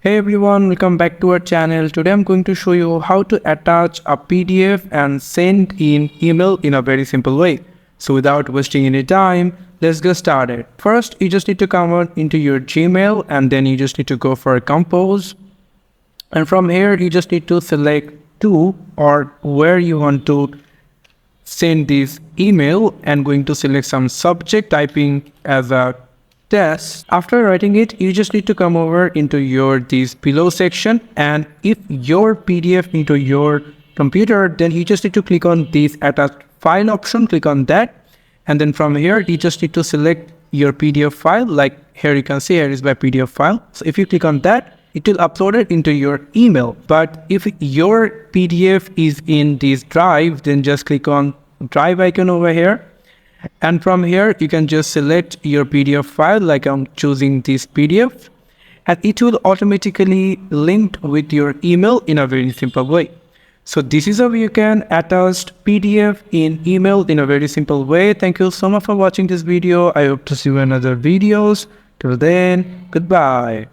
Hey everyone, welcome back to our channel. Today I'm going to show you how to attach a PDF and send in email in a very simple way. So without wasting any time, let's get started. First, you just need to come on into your Gmail and then you just need to go for Compose. And from here, you just need to select to or where you want to send this email and going to select some subject typing as a test. After writing it, you just need to come over into your this below section, and if your PDF into your computer, then you just need to click on this attach file option, click on that, and then from here you just need to select your PDF file. Like here you can see here is my PDF file. So if you click on that, it will upload it into your email. But if your PDF is in this drive, then just click on drive icon over here. And from here, you can just select your PDF file, like I'm choosing this PDF, and it will automatically link with your email in a very simple way. So this is how you can attach PDF in email in a very simple way. Thank you so much for watching this video. I hope to see you in other videos. Till then, goodbye.